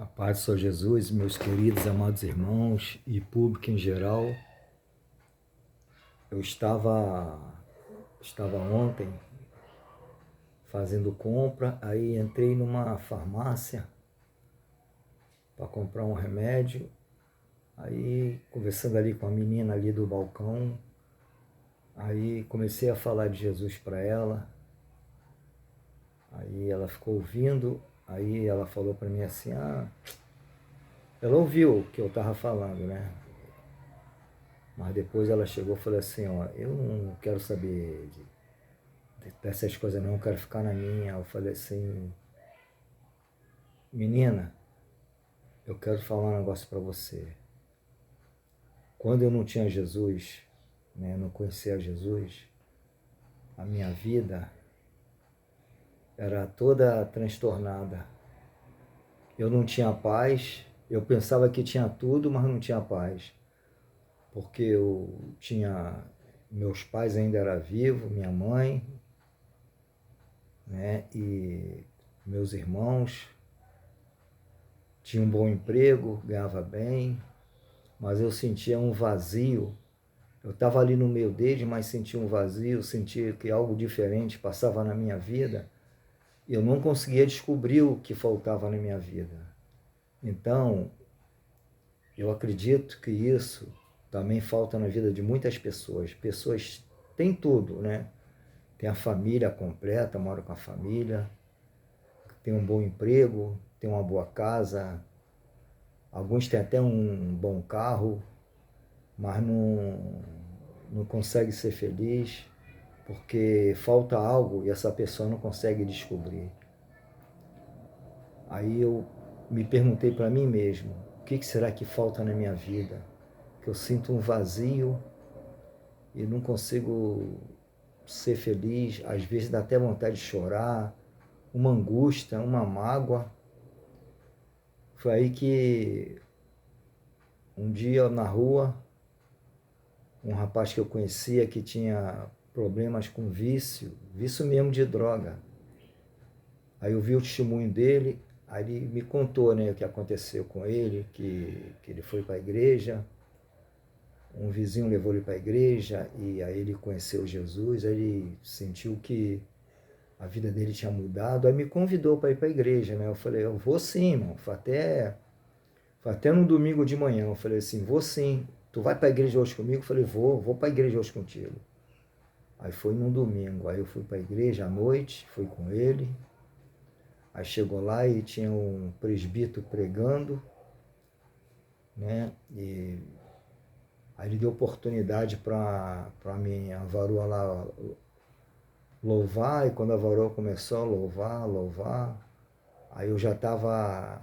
A paz do Senhor Jesus, meus queridos, amados irmãos e público em geral. Eu estava ontem fazendo compra, aí entrei numa farmácia para comprar um remédio, aí conversando ali com a menina ali do balcão, aí comecei a falar de Jesus para ela, aí ela ficou ouvindo, aí ela falou para mim assim, ela ouviu o que eu estava falando, né? Mas depois ela chegou e falou assim, eu não quero saber dessas coisas não, eu quero ficar na minha. Eu falei assim, menina, eu quero falar um negócio para você. Quando eu não tinha Jesus, né, não conhecia Jesus, a minha vida era toda transtornada. Eu não tinha paz, eu pensava que tinha tudo, mas não tinha paz. Porque eu tinha, meus pais ainda eram vivos, minha mãe, né, e meus irmãos, tinha um bom emprego, ganhava bem, mas eu sentia um vazio. Eu estava ali no meio deles, mas sentia um vazio, sentia que algo diferente passava na minha vida. E eu não conseguia descobrir o que faltava na minha vida. Então, eu acredito que isso também falta na vida de muitas pessoas. Pessoas têm tudo, né? Tem a família completa, moram com a família, tem um bom emprego, tem uma boa casa, alguns têm até um bom carro, mas não consegue ser feliz porque falta algo e essa pessoa não consegue descobrir. Aí eu me perguntei para mim mesmo, o que será que falta na minha vida? Que eu sinto um vazio e não consigo ser feliz, às vezes dá até vontade de chorar, uma angústia, uma mágoa. Foi aí que um dia na rua, um rapaz que eu conhecia que tinha problemas com vício mesmo de droga. Aí eu vi o testemunho dele, aí ele me contou, né, o que aconteceu com ele, que ele foi para a igreja, um vizinho levou ele para a igreja e aí ele conheceu Jesus, aí ele sentiu que a vida dele tinha mudado, aí me convidou para ir para a igreja, né? Eu falei, eu vou sim, irmão, foi até no domingo de manhã, eu falei assim, vou sim, tu vai para a igreja hoje comigo? Eu falei, vou para a igreja hoje contigo. Aí foi num domingo, aí eu fui para a igreja à noite, fui com ele, aí chegou lá e tinha um presbítero pregando, né? E aí ele deu oportunidade para minha varoa lá louvar, e quando a varoa começou a louvar, aí eu já estava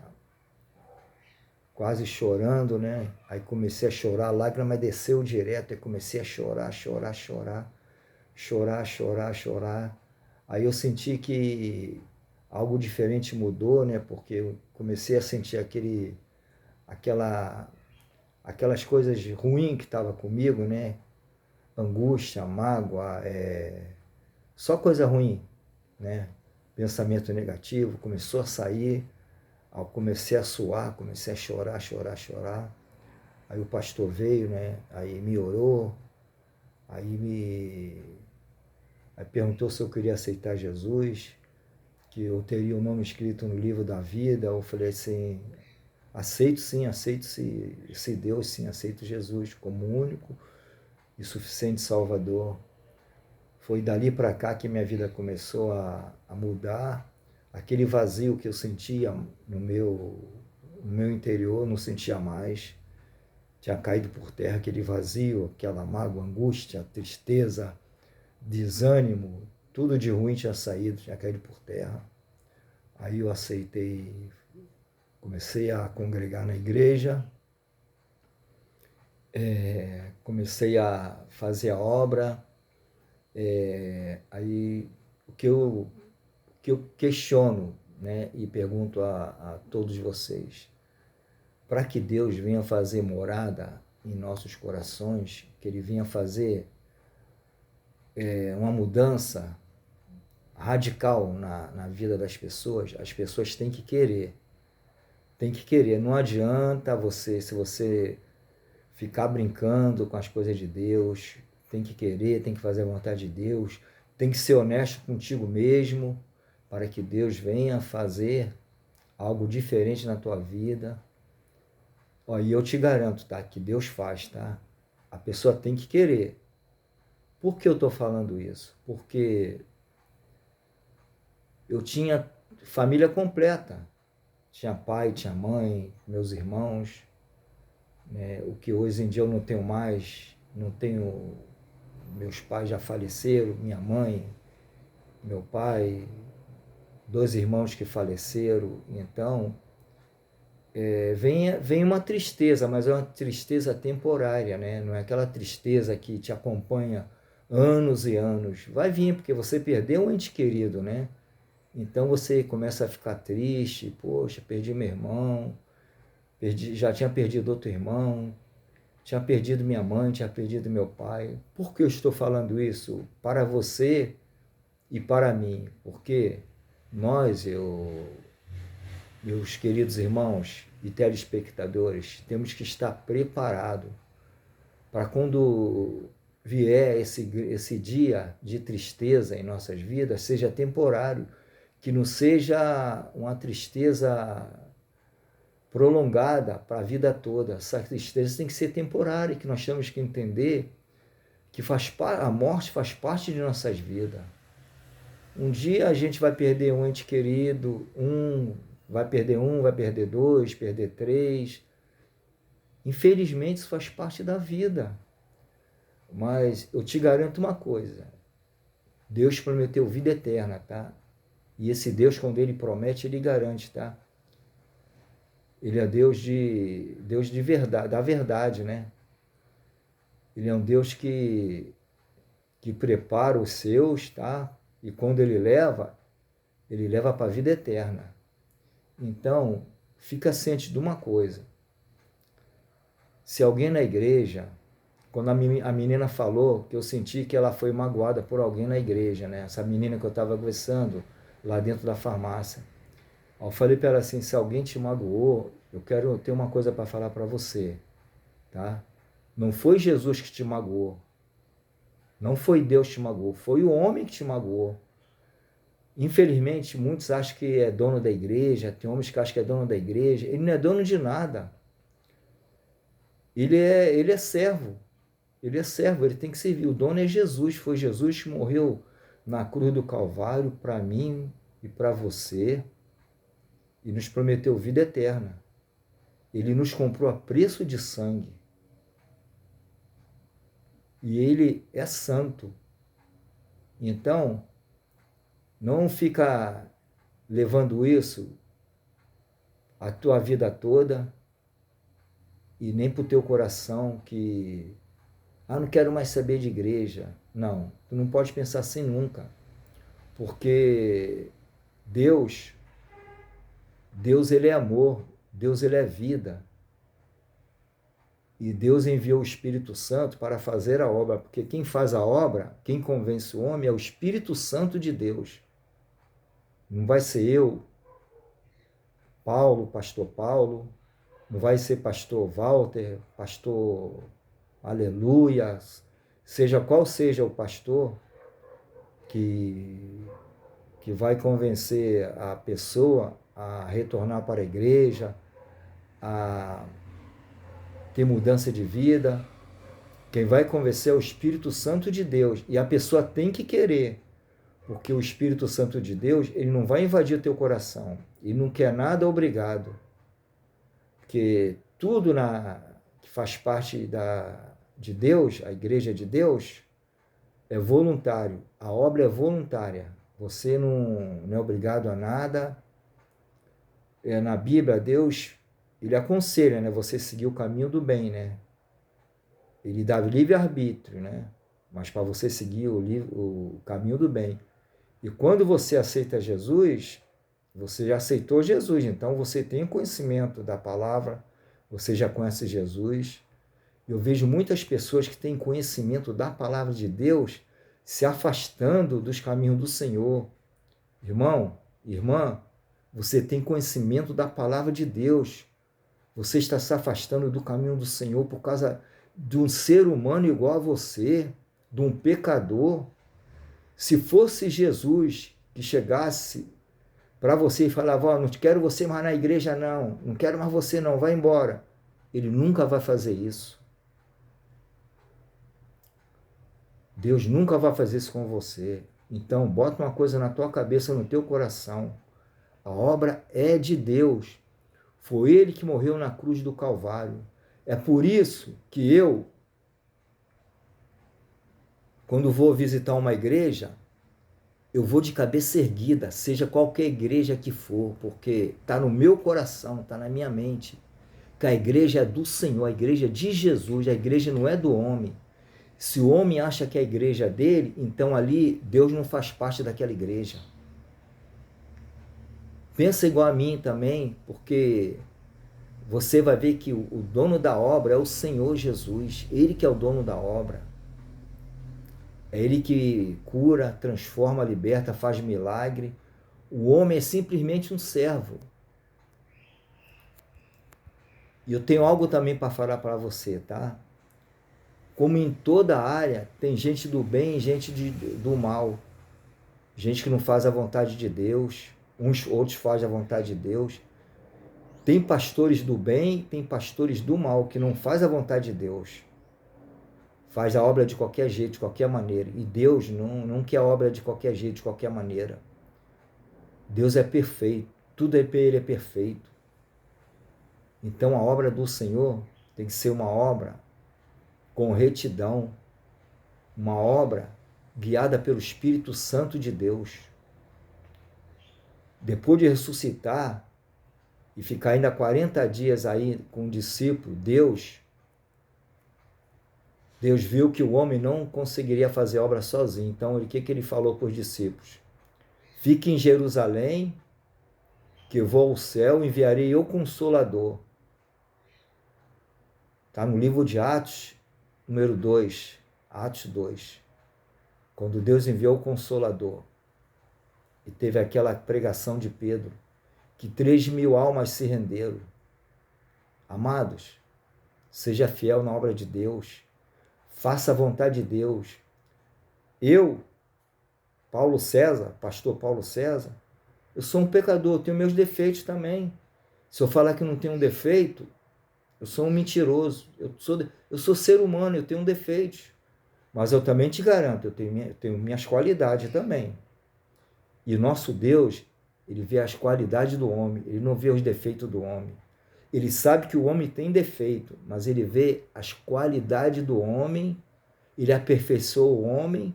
quase chorando, né? Aí comecei a chorar, a lágrima desceu direto, e comecei a chorar. Aí eu senti que algo diferente mudou, né? Porque eu comecei a sentir aquelas coisas ruins que estavam comigo, né? Angústia, mágoa, só coisa ruim, né? Pensamento negativo começou a sair. Eu comecei a suar, comecei a chorar. Aí o pastor veio, né? Aí me orou, aí perguntou se eu queria aceitar Jesus, que eu teria o nome escrito no livro da vida. Eu falei assim, aceito se Deus, sim, aceito Jesus como único e suficiente Salvador. Foi dali para cá que minha vida começou a mudar. Aquele vazio que eu sentia no meu interior, não sentia mais. Tinha caído por terra aquele vazio, aquela mágoa, angústia, tristeza, desânimo, tudo de ruim tinha saído, tinha caído por terra. Aí eu aceitei, comecei a congregar na igreja, comecei a fazer a obra. Aí o que eu questiono, né, e pergunto a todos vocês, para que Deus venha fazer morada em nossos corações, que Ele venha fazer uma mudança radical na vida das pessoas, as pessoas têm que querer. Tem que querer. Não adianta você, se você ficar brincando com as coisas de Deus, tem que querer, tem que fazer a vontade de Deus, tem que ser honesto contigo mesmo, para que Deus venha fazer algo diferente na tua vida. Ó, e eu te garanto, tá, que Deus faz, tá? A pessoa tem que querer. Por que eu estou falando isso? Porque eu tinha família completa. Tinha pai, tinha mãe, meus irmãos, né? O que hoje em dia eu não tenho mais, não tenho, meus pais já faleceram, minha mãe, meu pai, 2 irmãos que faleceram. Então, vem uma tristeza, mas é uma tristeza temporária, né? Não é aquela tristeza que te acompanha anos e anos. Vai vir, porque você perdeu um ente querido, né? Então você começa a ficar triste, poxa, perdi meu irmão, já tinha perdido outro irmão, tinha perdido minha mãe, tinha perdido meu pai. Por que eu estou falando isso? Para você e para mim. Porque nós, meus queridos irmãos e telespectadores, temos que estar preparados para quando vier esse dia de tristeza em nossas vidas, seja temporário, que não seja uma tristeza prolongada para a vida toda. Essa tristeza tem que ser temporária, que nós temos que entender que a morte faz parte de nossas vidas. Um dia a gente vai perder um ente querido, vai perder 2, perder 3. Infelizmente isso faz parte da vida. Mas eu te garanto uma coisa, Deus prometeu vida eterna, tá? E esse Deus, quando Ele promete, Ele garante, tá? Ele é Deus de verdade, da verdade, né? Ele é um Deus que prepara os seus, tá? E quando Ele leva para a vida eterna. Então, fica ciente de uma coisa. Se alguém na igreja, quando a menina falou, que eu senti que ela foi magoada por alguém na igreja, né? Essa menina que eu estava conversando lá dentro da farmácia. Eu falei para ela assim, se alguém te magoou, eu quero ter uma coisa para falar para você, tá? Não foi Jesus que te magoou. Não foi Deus que te magoou, foi o homem que te magoou. Infelizmente, muitos acham que é dono da igreja, tem homens que acham que é dono da igreja. Ele não é dono de nada. Ele é servo. Ele é servo, ele tem que servir. O dono é Jesus. Foi Jesus que morreu na cruz do Calvário para mim e para você e nos prometeu vida eterna. Ele nos comprou a preço de sangue. E ele é santo. Então, não fica levando isso a tua vida toda e nem para o teu coração que, não quero mais saber de igreja. Não, tu não pode pensar assim nunca. Porque Deus ele é amor, Deus ele é vida. E Deus enviou o Espírito Santo para fazer a obra, porque quem faz a obra, quem convence o homem é o Espírito Santo de Deus. Não vai ser eu, pastor Paulo, não vai ser pastor Walter, pastor Aleluia, seja qual seja o pastor que vai convencer a pessoa a retornar para a igreja, a ter mudança de vida. Quem vai convencer é o Espírito Santo de Deus. E a pessoa tem que querer, porque o Espírito Santo de Deus, ele não vai invadir o teu coração. Ele não quer nada obrigado. Porque tudo que faz parte de Deus, a igreja de Deus, é voluntário. A obra é voluntária. Você não é obrigado a nada. Na Bíblia, Deus, ele aconselha, né, você seguir o caminho do bem, né? Ele dá livre-arbítrio, né? Mas para você seguir o caminho do bem. E quando você aceita Jesus, você já aceitou Jesus, então você tem conhecimento da palavra, você já conhece Jesus. Eu vejo muitas pessoas que têm conhecimento da palavra de Deus se afastando dos caminhos do Senhor. Irmão, irmã, Você tem conhecimento da palavra de Deus. Você está se afastando do caminho do Senhor por causa de um ser humano igual a você, de um pecador. Se fosse Jesus que chegasse para você e falava, ó, não quero você mais na igreja não quero mais você não, vai embora. Ele nunca vai fazer isso. Deus nunca vai fazer isso com você. Então, bota uma coisa na tua cabeça, no teu coração. A obra é de Deus. Foi Ele que morreu na cruz do Calvário. É por isso que eu, quando vou visitar uma igreja, eu vou de cabeça erguida, seja qualquer igreja que for, porque está no meu coração, está na minha mente, que a igreja é do Senhor, a igreja é de Jesus, a igreja não é do homem. Se o homem acha que a igreja é dele, então ali Deus não faz parte daquela igreja. Pensa igual a mim também, porque você vai ver que o dono da obra é o Senhor Jesus, Ele que é o dono da obra. É Ele que cura, transforma, liberta, faz milagre. O homem é simplesmente um servo. E eu tenho algo também para falar para você, tá? Como em toda área, tem gente do bem e gente do mal. Gente que não faz a vontade de Deus, outros fazem a vontade de Deus. Tem pastores do bem, tem pastores do mal, que não faz a vontade de Deus. Faz a obra de qualquer jeito, de qualquer maneira. E Deus não quer a obra de qualquer jeito, de qualquer maneira. Deus é perfeito, tudo para Ele é perfeito. Então a obra do Senhor tem que ser uma obra com retidão, uma obra guiada pelo Espírito Santo de Deus. Depois de ressuscitar e ficar ainda 40 dias aí com o discípulo, Deus viu que o homem não conseguiria fazer a obra sozinho. Então, o que ele falou para os discípulos? Fique em Jerusalém, que eu vou ao céu, enviarei eu Consolador. Está no livro de Atos, número 2, Atos 2. Quando Deus enviou o Consolador, e teve aquela pregação de Pedro, que 3.000 almas se renderam. Amados, seja fiel na obra de Deus, faça a vontade de Deus. Eu, Paulo César, pastor Paulo César, eu sou um pecador, tenho meus defeitos também. Se eu falar que não tenho um defeito, eu sou um mentiroso. Eu sou ser humano, eu tenho um defeito. Mas eu também te garanto, eu tenho minhas qualidades também. E o nosso Deus, Ele vê as qualidades do homem, Ele não vê os defeitos do homem. Ele sabe que o homem tem defeito, mas Ele vê as qualidades do homem, Ele aperfeiçoa o homem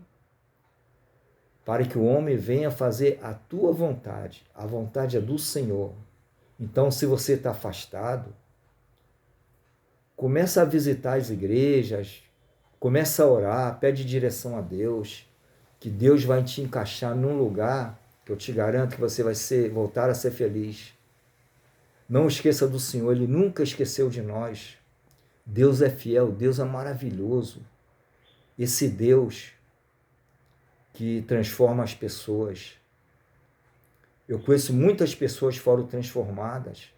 para que o homem venha fazer a tua vontade. A vontade é do Senhor. Então, se você está afastado, começa a visitar as igrejas, começa a orar, pede direção a Deus, que Deus vai te encaixar num lugar que eu te garanto que você vai voltar a ser feliz. Não esqueça do Senhor, Ele nunca esqueceu de nós. Deus é fiel, Deus é maravilhoso. Esse Deus que transforma as pessoas. Eu conheço muitas pessoas que foram transformadas.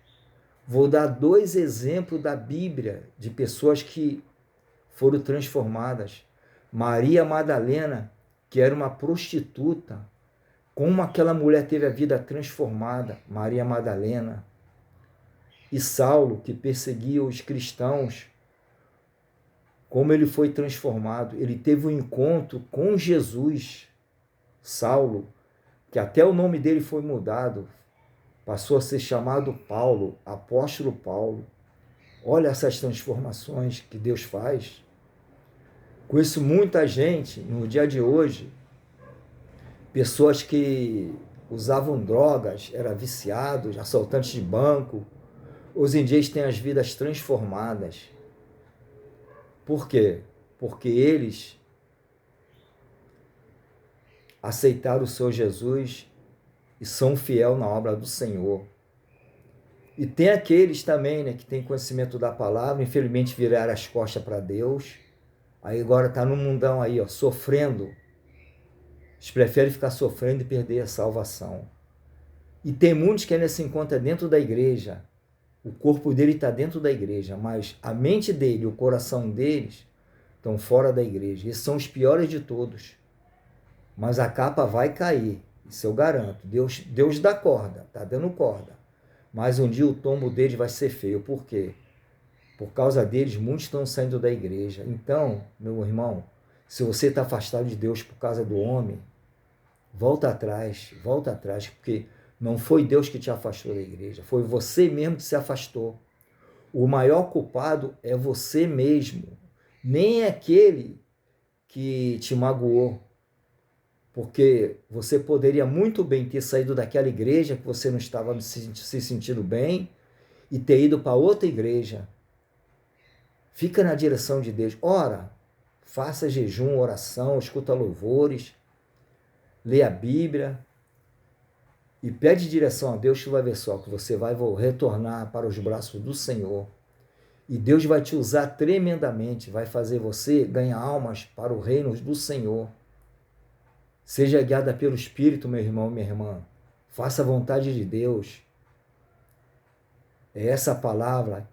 Vou dar 2 exemplos da Bíblia de pessoas que foram transformadas. Maria Madalena, que era uma prostituta, como aquela mulher teve a vida transformada, Maria Madalena. E Saulo, que perseguia os cristãos, como ele foi transformado. Ele teve um encontro com Jesus. Saulo, que até o nome dele foi mudado, passou a ser chamado Paulo, apóstolo Paulo. Olha essas transformações que Deus faz. Conheço muita gente no dia de hoje, pessoas que usavam drogas, eram viciados, assaltantes de banco. Hoje em dia eles têm as vidas transformadas. Por quê? Porque eles aceitaram o Senhor Jesus e são fiel na obra do Senhor. E tem aqueles também, né, que têm conhecimento da palavra, infelizmente viraram as costas para Deus, aí agora está no mundão aí, ó, sofrendo. Eles preferem ficar sofrendo e perder a salvação. E tem muitos que ainda se encontram dentro da igreja. O corpo dele está dentro da igreja, mas a mente dele, o coração deles, estão fora da igreja. Esses são os piores de todos. Mas a capa vai cair, isso eu garanto. Deus dá corda, está dando corda. Mas um dia o tombo deles vai ser feio. Por quê? Por causa deles, muitos estão saindo da igreja. Então, meu irmão, se você está afastado de Deus por causa do homem, volta atrás, porque não foi Deus que te afastou da igreja, foi você mesmo que se afastou. O maior culpado é você mesmo, nem é aquele que te magoou, porque você poderia muito bem ter saído daquela igreja que você não estava se sentindo bem e ter ido para outra igreja. Fica na direção de Deus, ora, faça jejum, oração, escuta louvores, lê a Bíblia e pede direção a Deus, que vai ver só que você vai retornar para os braços do Senhor. E Deus vai te usar tremendamente, vai fazer você ganhar almas para o reino do Senhor. Seja guiada pelo Espírito, meu irmão, minha irmã. Faça a vontade de Deus. É essa palavra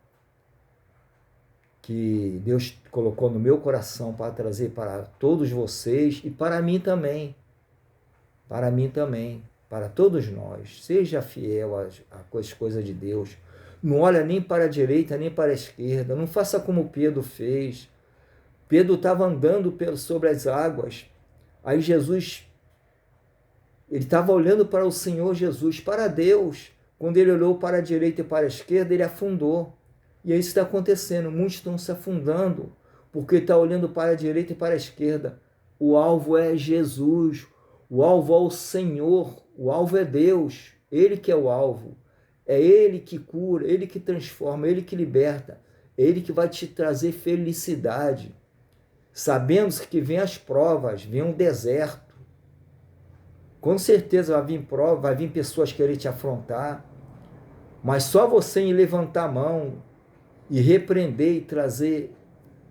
que Deus colocou no meu coração para trazer para todos vocês e para mim também. Para mim também, para todos nós. Seja fiel às coisas de Deus. Não olha nem para a direita, nem para a esquerda. Não faça como Pedro fez. Pedro estava andando sobre as águas. Aí Jesus, ele estava olhando para o Senhor Jesus, para Deus. Quando ele olhou para a direita e para a esquerda, ele afundou. E é isso que está acontecendo. Muitos estão se afundando, porque está olhando para a direita e para a esquerda. O alvo é Jesus. O alvo é o Senhor. O alvo é Deus. Ele que é o alvo. É Ele que cura, Ele que transforma, Ele que liberta. É Ele que vai te trazer felicidade. Sabemos que vem as provas, vem um deserto. Com certeza vai vir prova, vai vir pessoas querer te afrontar. Mas só você em levantar a mão e repreender e trazer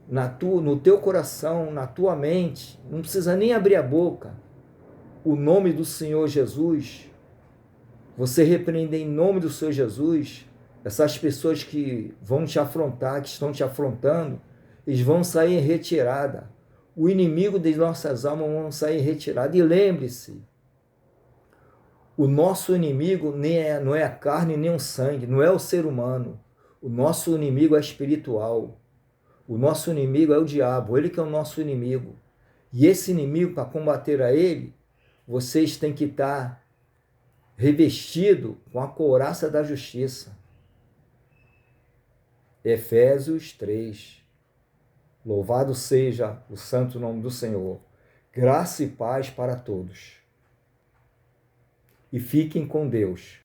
no teu coração, na tua mente, não precisa nem abrir a boca, o nome do Senhor Jesus. Você repreender em nome do Senhor Jesus, essas pessoas que vão te afrontar, que estão te afrontando, eles vão sair em retirada. O inimigo de nossas almas vão sair em retirada. E lembre-se, o nosso inimigo não é a carne nem o sangue, não é o ser humano. O nosso inimigo é espiritual. O nosso inimigo é o diabo, ele que é o nosso inimigo. E esse inimigo, para combater a ele, vocês têm que estar revestido com a couraça da justiça. Efésios 3. Louvado seja o santo nome do Senhor. Graça e paz para todos. E fiquem com Deus.